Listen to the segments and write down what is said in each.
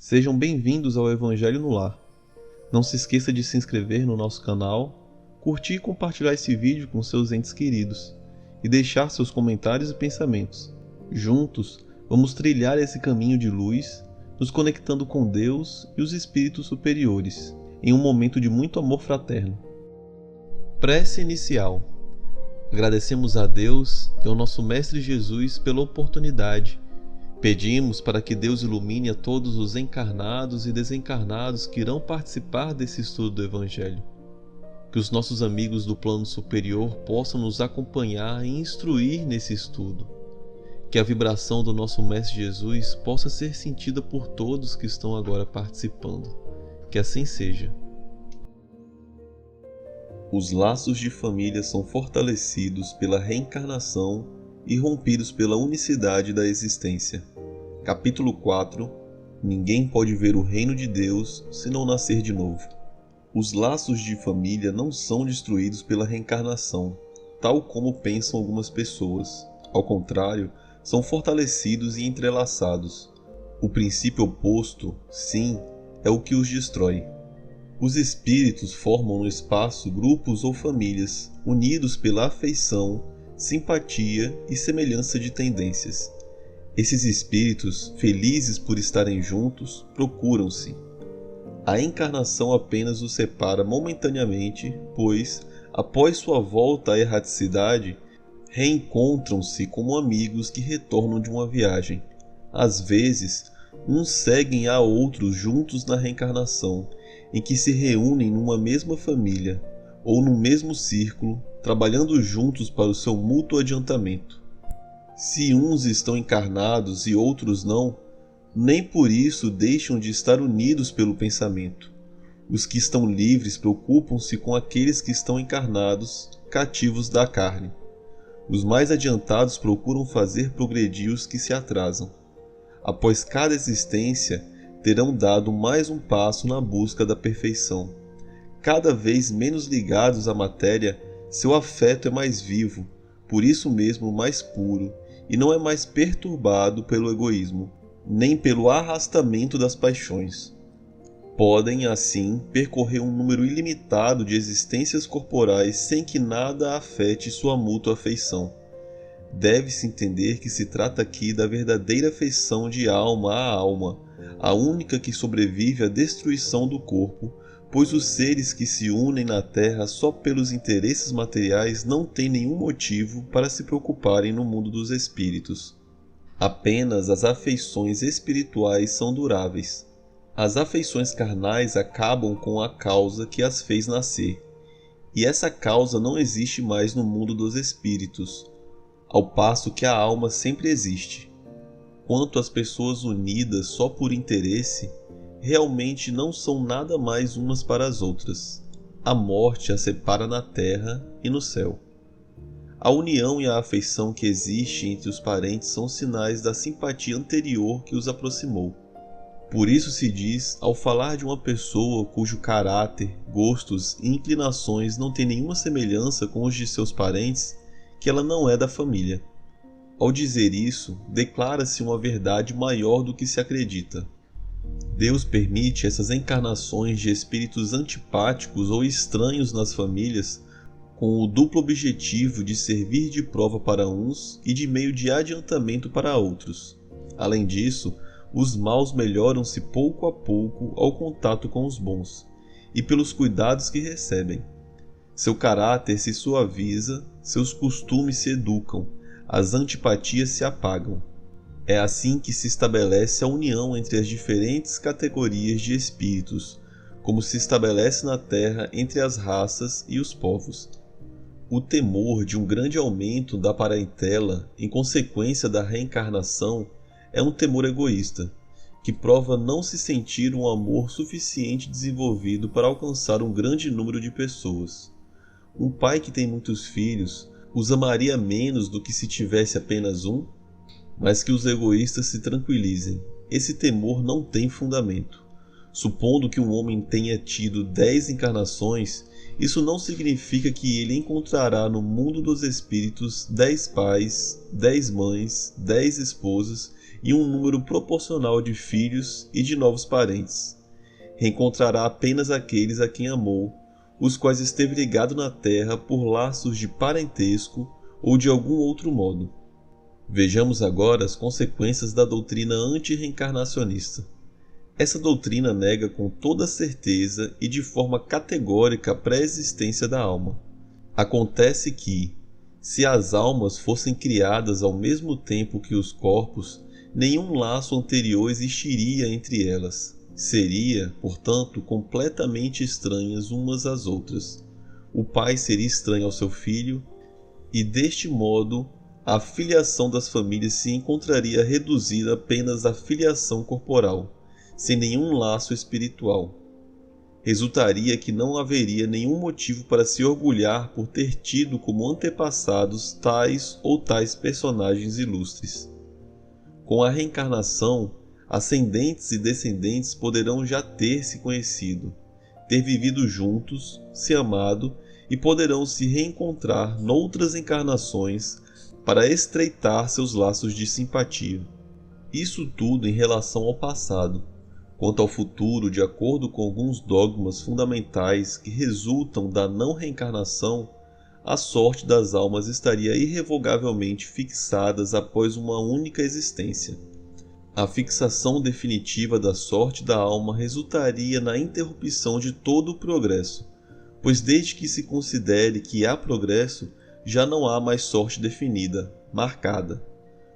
Sejam bem-vindos ao Evangelho no Lar. Não se esqueça de se inscrever no nosso canal, curtir e compartilhar esse vídeo com seus entes queridos e deixar seus comentários e pensamentos. Juntos, vamos trilhar esse caminho de luz, nos conectando com Deus e os espíritos superiores, em um momento de muito amor fraterno. Prece inicial. Agradecemos a Deus e ao nosso Mestre Jesus pela oportunidade. Pedimos para que Deus ilumine a todos os encarnados e desencarnados que irão participar desse estudo do Evangelho. Que os nossos amigos do plano superior possam nos acompanhar e instruir nesse estudo. Que a vibração do nosso Mestre Jesus possa ser sentida por todos que estão agora participando. Que assim seja. Os laços de família são fortalecidos pela reencarnação e rompidos pela unicidade da existência. Capítulo 4. Ninguém pode ver o reino de Deus se não nascer de novo. Os laços de família não são destruídos pela reencarnação, tal como pensam algumas pessoas. Ao contrário, são fortalecidos e entrelaçados. O princípio oposto, sim, é o que os destrói. Os espíritos formam no espaço grupos ou famílias, unidos pela afeição, simpatia e semelhança de tendências. Esses espíritos, felizes por estarem juntos, procuram-se. A encarnação apenas os separa momentaneamente, pois, após sua volta à erraticidade, reencontram-se como amigos que retornam de uma viagem. Às vezes, uns seguem a outros juntos na reencarnação, em que se reúnem numa mesma família, ou num mesmo círculo, trabalhando juntos para o seu mútuo adiantamento. Se uns estão encarnados e outros não, nem por isso deixam de estar unidos pelo pensamento. Os que estão livres preocupam-se com aqueles que estão encarnados, cativos da carne. Os mais adiantados procuram fazer progredir os que se atrasam. Após cada existência, terão dado mais um passo na busca da perfeição. Cada vez menos ligados à matéria, seu afeto é mais vivo, por isso mesmo mais puro, e não é mais perturbado pelo egoísmo, nem pelo arrastamento das paixões. Podem, assim, percorrer um número ilimitado de existências corporais sem que nada afete sua mútua afeição. Deve-se entender que se trata aqui da verdadeira afeição de alma a alma, a única que sobrevive à destruição do corpo, pois os seres que se unem na Terra só pelos interesses materiais não têm nenhum motivo para se preocuparem no mundo dos espíritos. Apenas as afeições espirituais são duráveis. As afeições carnais acabam com a causa que as fez nascer, e essa causa não existe mais no mundo dos espíritos, ao passo que a alma sempre existe. Quanto às pessoas unidas só por interesse, realmente não são nada mais umas para as outras. A morte as separa na terra e no céu. A união e a afeição que existe entre os parentes são sinais da simpatia anterior que os aproximou. Por isso se diz, ao falar de uma pessoa cujo caráter, gostos e inclinações não têm nenhuma semelhança com os de seus parentes, que ela não é da família. Ao dizer isso, declara-se uma verdade maior do que se acredita. Deus permite essas encarnações de espíritos antipáticos ou estranhos nas famílias com o duplo objetivo de servir de prova para uns e de meio de adiantamento para outros. Além disso, os maus melhoram-se pouco a pouco ao contato com os bons e pelos cuidados que recebem. Seu caráter se suaviza, seus costumes se educam, as antipatias se apagam. É assim que se estabelece a união entre as diferentes categorias de espíritos, como se estabelece na Terra entre as raças e os povos. O temor de um grande aumento da parentela em consequência da reencarnação é um temor egoísta, que prova não se sentir um amor suficiente desenvolvido para alcançar um grande número de pessoas. Um pai que tem muitos filhos os amaria menos do que se tivesse apenas um? Mas que os egoístas se tranquilizem, esse temor não tem fundamento. Supondo que um homem tenha tido 10 encarnações, isso não significa que ele encontrará no mundo dos espíritos 10 pais, 10 mães, 10 esposas e um número proporcional de filhos e de novos parentes. Reencontrará apenas aqueles a quem amou, os quais esteve ligado na terra por laços de parentesco ou de algum outro modo. Vejamos agora as consequências da doutrina anti-reencarnacionista. Essa doutrina nega com toda certeza e de forma categórica a pré-existência da alma. Acontece que, se as almas fossem criadas ao mesmo tempo que os corpos, nenhum laço anterior existiria entre elas. Seria, portanto, completamente estranhas umas às outras. O pai seria estranho ao seu filho, e deste modo a filiação das famílias se encontraria reduzida apenas à filiação corporal, sem nenhum laço espiritual. Resultaria que não haveria nenhum motivo para se orgulhar por ter tido como antepassados tais ou tais personagens ilustres. Com a reencarnação, ascendentes e descendentes poderão já ter se conhecido, ter vivido juntos, se amado e poderão se reencontrar noutras encarnações para estreitar seus laços de simpatia. Isso tudo em relação ao passado. Quanto ao futuro, de acordo com alguns dogmas fundamentais que resultam da não reencarnação, a sorte das almas estaria irrevogavelmente fixadas após uma única existência. A fixação definitiva da sorte da alma resultaria na interrupção de todo o progresso, pois desde que se considere que há progresso, já não há mais sorte definida, marcada.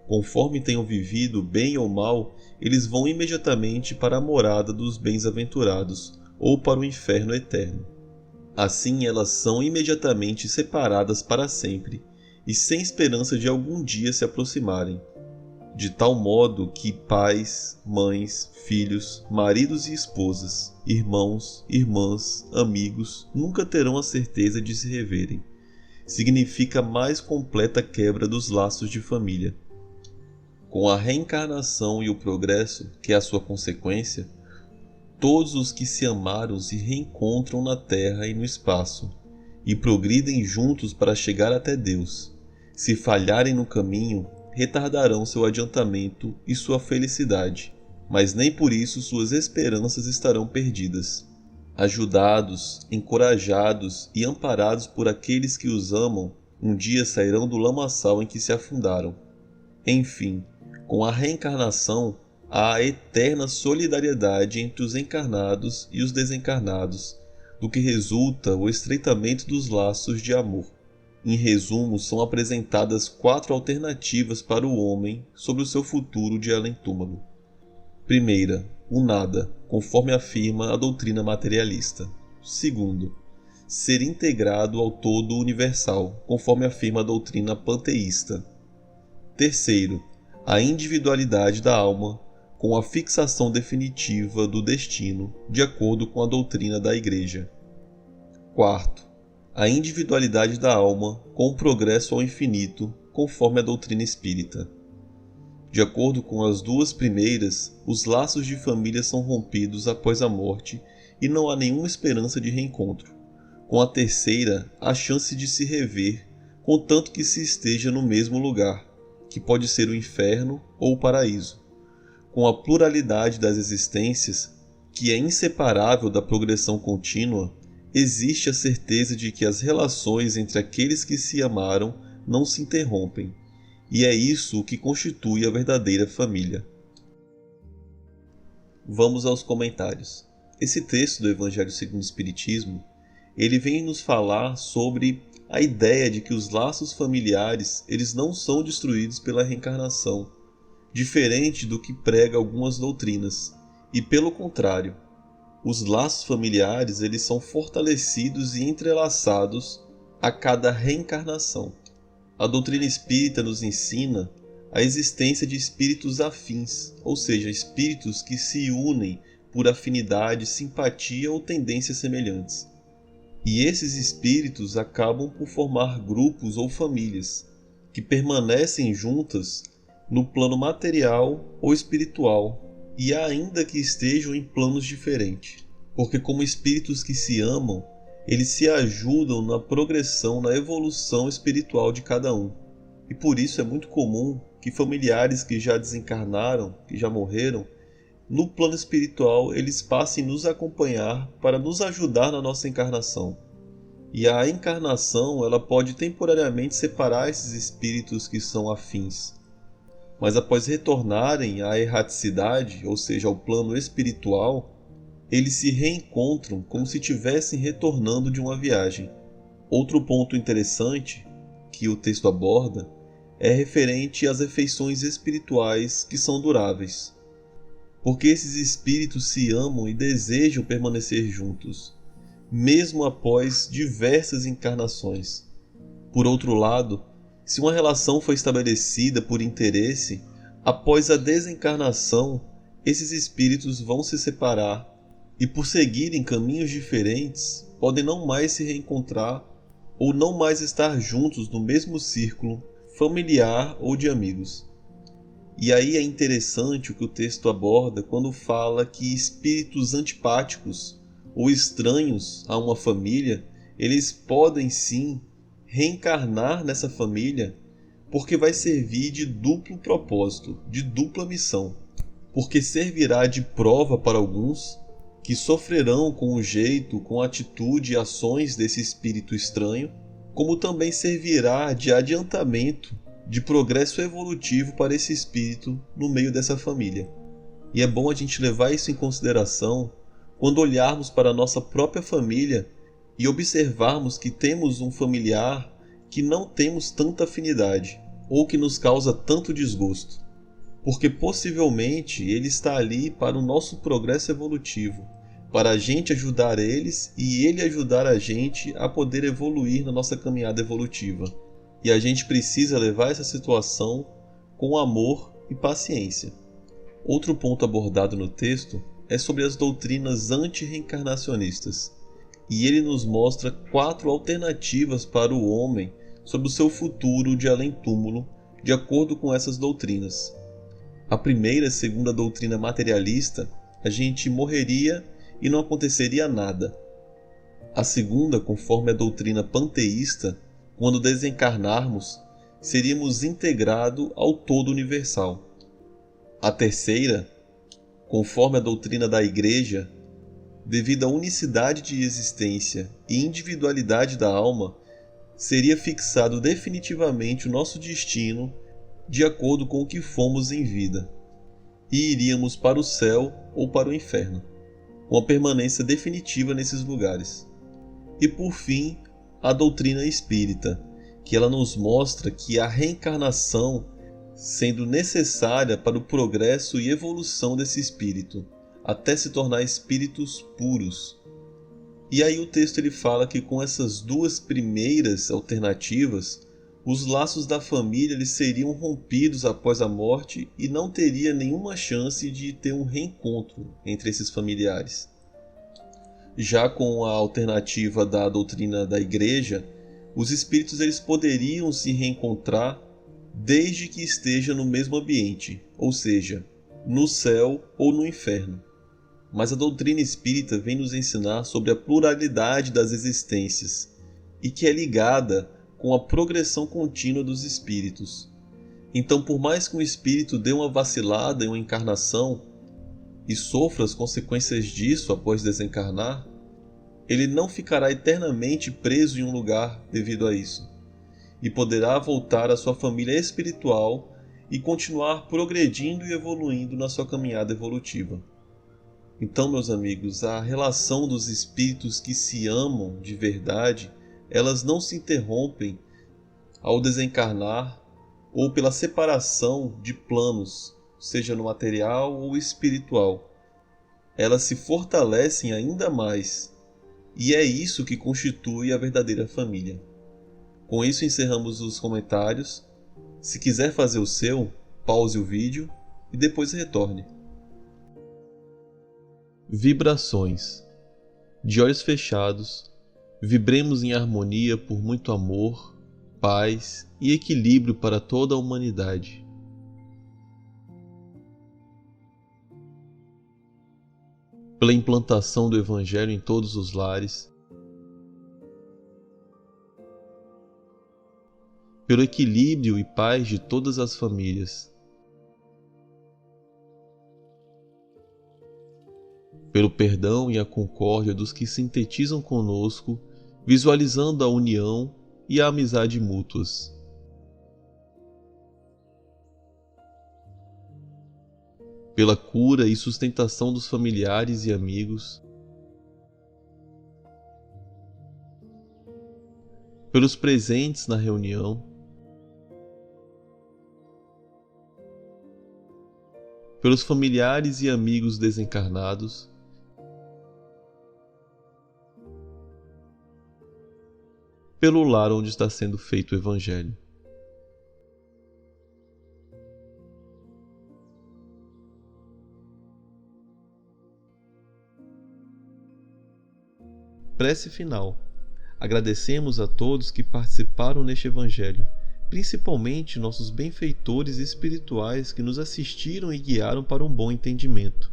Conforme tenham vivido, bem ou mal, eles vão imediatamente para a morada dos bens-aventurados, ou para o inferno eterno. Assim elas são imediatamente separadas para sempre, e sem esperança de algum dia se aproximarem. De tal modo que pais, mães, filhos, maridos e esposas, irmãos, irmãs, amigos, nunca terão a certeza de se reverem. Significa a mais completa quebra dos laços de família. Com a reencarnação e o progresso, que é a sua consequência, todos os que se amaram se reencontram na terra e no espaço, e progridem juntos para chegar até Deus. Se falharem no caminho, retardarão seu adiantamento e sua felicidade, mas nem por isso suas esperanças estarão perdidas. Ajudados, encorajados e amparados por aqueles que os amam, um dia sairão do lamaçal em que se afundaram. Enfim, com a reencarnação, há a eterna solidariedade entre os encarnados e os desencarnados, do que resulta o estreitamento dos laços de amor. Em resumo, são apresentadas 4 alternativas para o homem sobre o seu futuro de além-túmulo. Primeira, o nada, conforme afirma a doutrina materialista. Segundo, ser integrado ao todo universal, conforme afirma a doutrina panteísta. Terceiro, a individualidade da alma, com a fixação definitiva do destino, de acordo com a doutrina da Igreja. Quarto, a individualidade da alma, com o progresso ao infinito, conforme a doutrina espírita. De acordo com as duas primeiras, os laços de família são rompidos após a morte e não há nenhuma esperança de reencontro. Com a terceira, há chance de se rever, contanto que se esteja no mesmo lugar, que pode ser o inferno ou o paraíso. Com a pluralidade das existências, que é inseparável da progressão contínua, existe a certeza de que as relações entre aqueles que se amaram não se interrompem, e é isso o que constitui a verdadeira família. Vamos aos comentários. Esse texto do Evangelho segundo o Espiritismo, ele vem nos falar sobre a ideia de que os laços familiares eles não são destruídos pela reencarnação, diferente do que prega algumas doutrinas, e pelo contrário, os laços familiares eles são fortalecidos e entrelaçados a cada reencarnação. A doutrina espírita nos ensina a existência de espíritos afins, ou seja, espíritos que se unem por afinidade, simpatia ou tendências semelhantes. E esses espíritos acabam por formar grupos ou famílias, que permanecem juntas no plano material ou espiritual, e ainda que estejam em planos diferentes, porque como espíritos que se amam, eles se ajudam na progressão, na evolução espiritual de cada um. E por isso é muito comum que familiares que já desencarnaram, que já morreram, no plano espiritual eles passem a nos acompanhar para nos ajudar na nossa encarnação. E a encarnação ela pode temporariamente separar esses espíritos que são afins, mas após retornarem à erraticidade, ou seja, ao plano espiritual, eles se reencontram como se estivessem retornando de uma viagem. Outro ponto interessante que o texto aborda é referente às afeições espirituais que são duráveis, porque esses espíritos se amam e desejam permanecer juntos, mesmo após diversas encarnações. Por outro lado, se uma relação foi estabelecida por interesse, após a desencarnação, esses espíritos vão se separar e, por seguirem caminhos diferentes, podem não mais se reencontrar ou não mais estar juntos no mesmo círculo familiar ou de amigos. E aí é interessante o que o texto aborda quando fala que espíritos antipáticos ou estranhos a uma família, eles podem sim reencarnar nessa família, porque vai servir de duplo propósito, de dupla missão. Porque servirá de prova para alguns que sofrerão com o jeito, com a atitude e ações desse espírito estranho, como também servirá de adiantamento, de progresso evolutivo para esse espírito no meio dessa família. E é bom a gente levar isso em consideração quando olharmos para a nossa própria família e observarmos que temos um familiar que não temos tanta afinidade ou que nos causa tanto desgosto, porque possivelmente ele está ali para o nosso progresso evolutivo, para a gente ajudar eles e ele ajudar a gente a poder evoluir na nossa caminhada evolutiva. E a gente precisa levar essa situação com amor e paciência. Outro ponto abordado no texto é sobre as doutrinas anti-reencarnacionistas, e ele nos mostra 4 alternativas para o homem sobre o seu futuro de além-túmulo, de acordo com essas doutrinas. A primeira, segundo a doutrina materialista, a gente morreria e não aconteceria nada. A segunda, conforme a doutrina panteísta, quando desencarnarmos, seríamos integrados ao todo universal. A terceira, conforme a doutrina da Igreja, devido à unicidade de existência e individualidade da alma, seria fixado definitivamente o nosso destino de acordo com o que fomos em vida, e iríamos para o céu ou para o inferno, com a permanência definitiva nesses lugares. E por fim, a doutrina espírita, que ela nos mostra que a reencarnação sendo necessária para o progresso e evolução desse espírito, até se tornar espíritos puros. E aí o texto ele fala que com essas 2 primeiras alternativas, os laços da família eles seriam rompidos após a morte e não teria nenhuma chance de ter um reencontro entre esses familiares. Já com a alternativa da doutrina da Igreja, os espíritos eles poderiam se reencontrar desde que esteja no mesmo ambiente, ou seja, no céu ou no inferno. Mas a doutrina espírita vem nos ensinar sobre a pluralidade das existências e que é ligada com a progressão contínua dos espíritos. Então, por mais que um espírito dê uma vacilada em uma encarnação e sofra as consequências disso após desencarnar, ele não ficará eternamente preso em um lugar devido a isso, e poderá voltar à sua família espiritual e continuar progredindo e evoluindo na sua caminhada evolutiva. Então, meus amigos, a relação dos espíritos que se amam de verdade, elas não se interrompem ao desencarnar ou pela separação de planos, seja no material ou espiritual. Elas se fortalecem ainda mais, e é isso que constitui a verdadeira família. Com isso encerramos os comentários. Se quiser fazer o seu, pause o vídeo e depois retorne. Vibrações. De olhos fechados, vibremos em harmonia por muito amor, paz e equilíbrio para toda a humanidade. Pela implantação do Evangelho em todos os lares pelo equilíbrio e paz de todas as famílias, pelo perdão e a concórdia dos que sintetizam conosco, visualizando a união e a amizade mútuas, pela cura e sustentação dos familiares e amigos, pelos presentes na reunião, pelos familiares e amigos desencarnados, pelo lar onde está sendo feito o Evangelho. Prece final. Agradecemos a todos que participaram neste Evangelho, principalmente nossos benfeitores espirituais que nos assistiram e guiaram para um bom entendimento.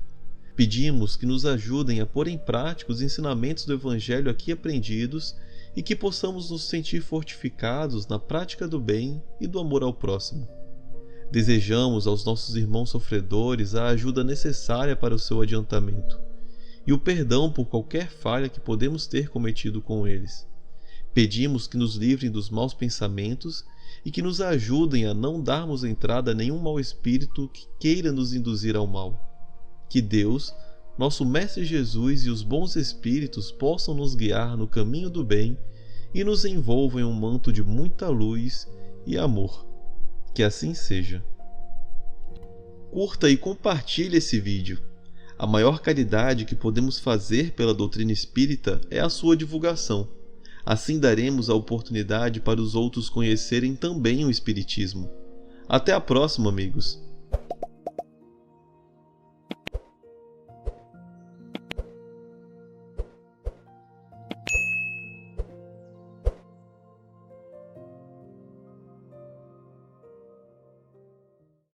Pedimos que nos ajudem a pôr em prática os ensinamentos do Evangelho aqui aprendidos e que possamos nos sentir fortificados na prática do bem e do amor ao próximo. Desejamos aos nossos irmãos sofredores a ajuda necessária para o seu adiantamento e o perdão por qualquer falha que podemos ter cometido com eles. Pedimos que nos livrem dos maus pensamentos e que nos ajudem a não darmos entrada a nenhum mau espírito que queira nos induzir ao mal. Que Deus, nosso Mestre Jesus e os bons espíritos possam nos guiar no caminho do bem e nos envolvam em um manto de muita luz e amor. Que assim seja. Curta e compartilhe esse vídeo. A maior caridade que podemos fazer pela doutrina espírita é a sua divulgação. Assim daremos a oportunidade para os outros conhecerem também o Espiritismo. Até a próxima, amigos!